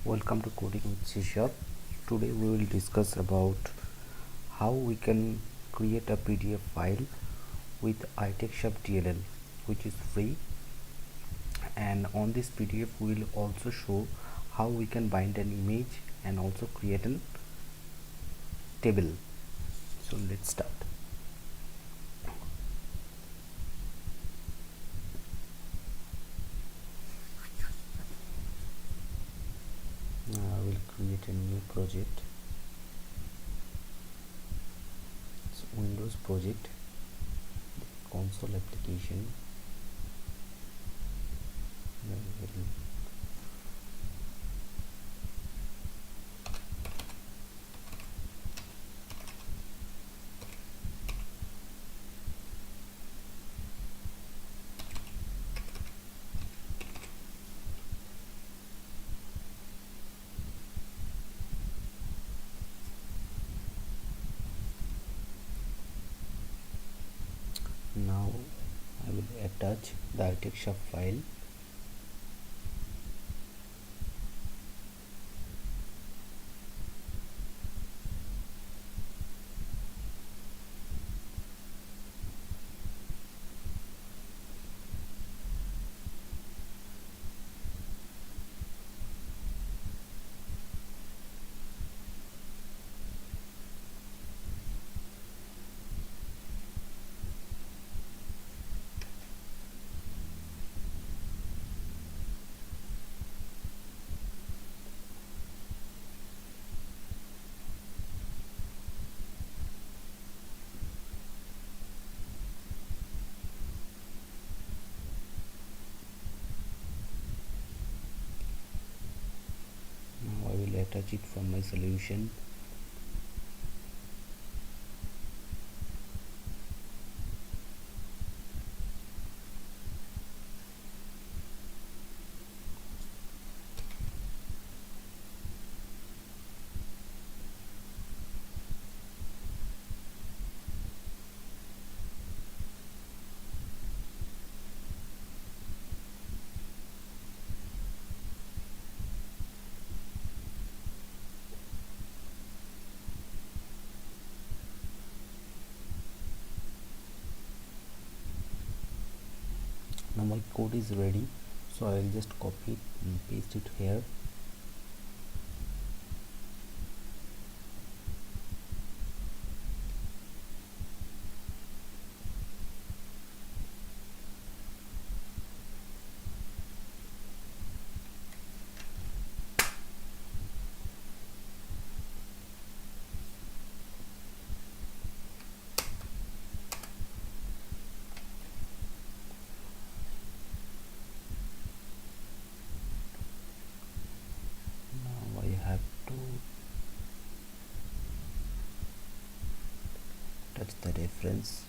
Welcome to Coding with C Sharp. Today we will discuss about how we can create a PDF file with iTextSharp DLL, which is free, and on this PDF we will also show how we can bind an image and also create a table. So let's start. Now I will create a new project. It's Windows project, console application. Then we'll Now I will attach the iTextSharp file. Now I will attach it from my solution. Now my code is ready, so I will just copy it and paste it here. Now I have to touch the reference.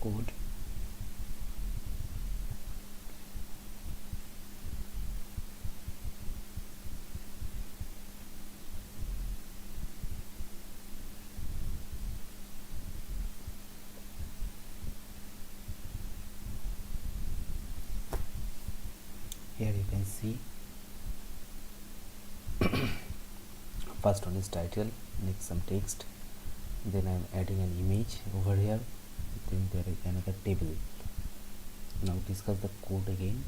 code. Here you can see first one is title, next some text, then I'm adding an image over here, then there is another table. Now discuss the code again.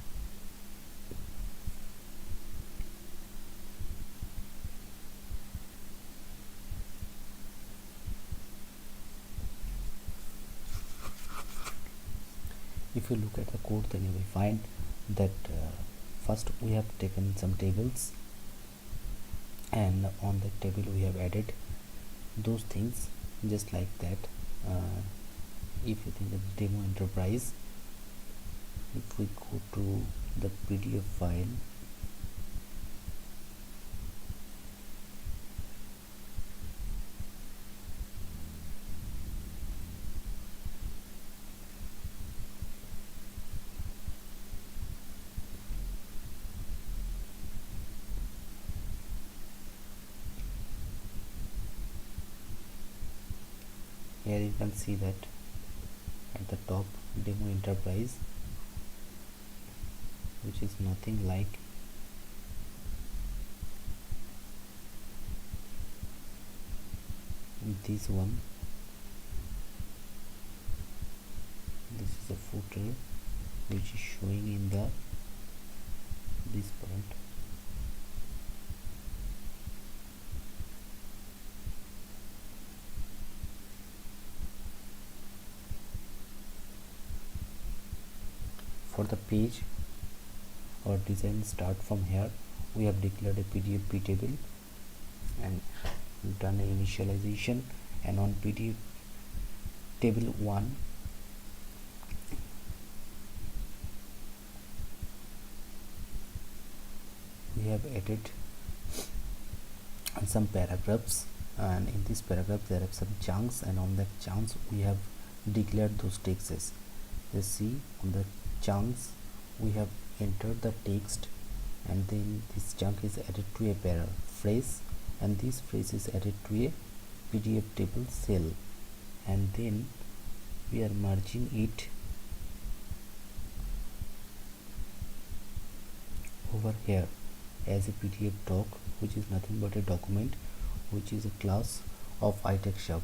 If you look at the code, then you will find that first we have taken some tables, and on the table we have added those things just like that. If you think of demo enterprise, if we go to the PDF file, here you can see that at the top demo enterprise, which is nothing like this one. This is a footer which is showing in the this point. For the page or design start from here, we have declared a PDF table and done an initialization, and on PDF table 1 we have added some paragraphs, and in this paragraph there are some chunks, and on that chunks we have declared those texts. You see on the chunks we have entered the text, and then this chunk is added to a phrase, and this phrase is added to a PDF table cell, and then we are merging it over here as a PDF doc, which is nothing but a document, which is a class of iTextSharp.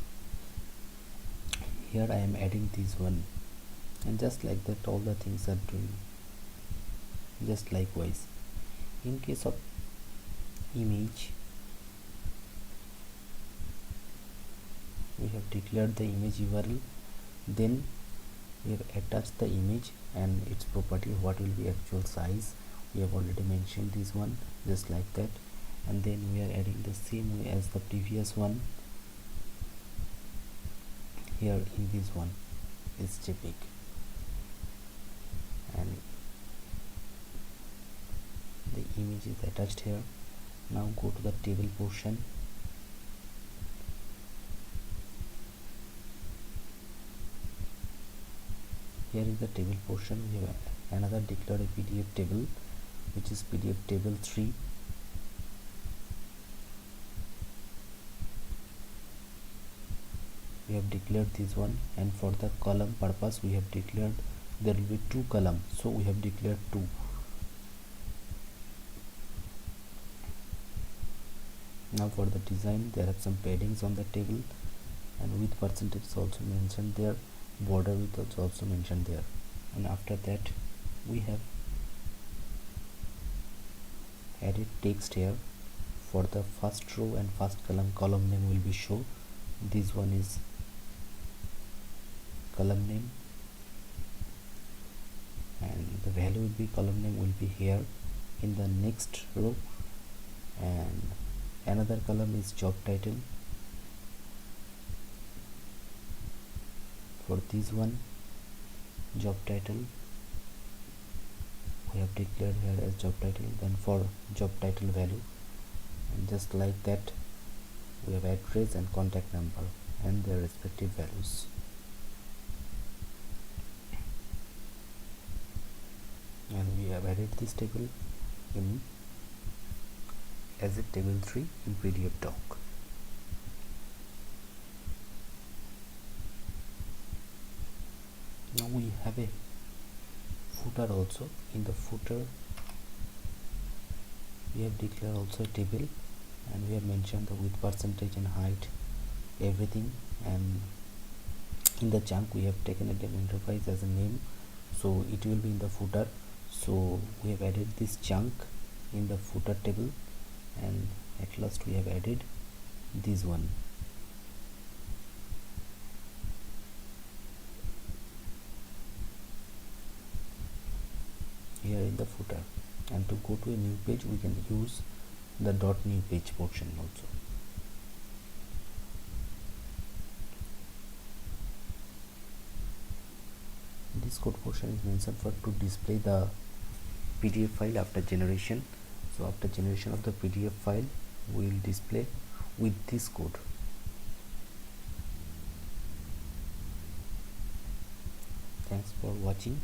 Here I am adding this one, and just like that all the things are doing just likewise. In case of image, we have declared the image URL, then we have attached the image and its property, what will be actual size. We have already mentioned this one just like that, and then we are adding the same way as the previous one. Here in this one is JPEG, and the image is attached here. Now go to the table portion. Here is the table portion. We have another declared a PDF table, which is PDF table 3. We have declared this one, and for the column purpose we have declared there will be 2 columns, so we have declared 2. Now for the design, there are some paddings on the table, and width percentage is also mentioned there, border width is also mentioned there, and after that we have added text here. For the first row and first column name will be show. This one is column name, and the value will be column name will be here in the next row, and another column is job title. For this one, job title we have declared here as job title, then for job title value, and just like that we have address and contact number and their respective values. have added this table in as a table 3 in PDF doc. Now we have a footer also. In the footer we have declared also a table, and we have mentioned the width percentage and height, everything, and in the chunk we have taken a Dell Enterprise as a name, so it will be in the footer. So we have added this chunk in the footer table, and at last we have added this one. Here in the footer, and to go to a new page we can use the .new page portion also. This code portion is mentioned for to display the PDF file after generation. So after generation of the PDF file we will display with this code. Thanks for watching.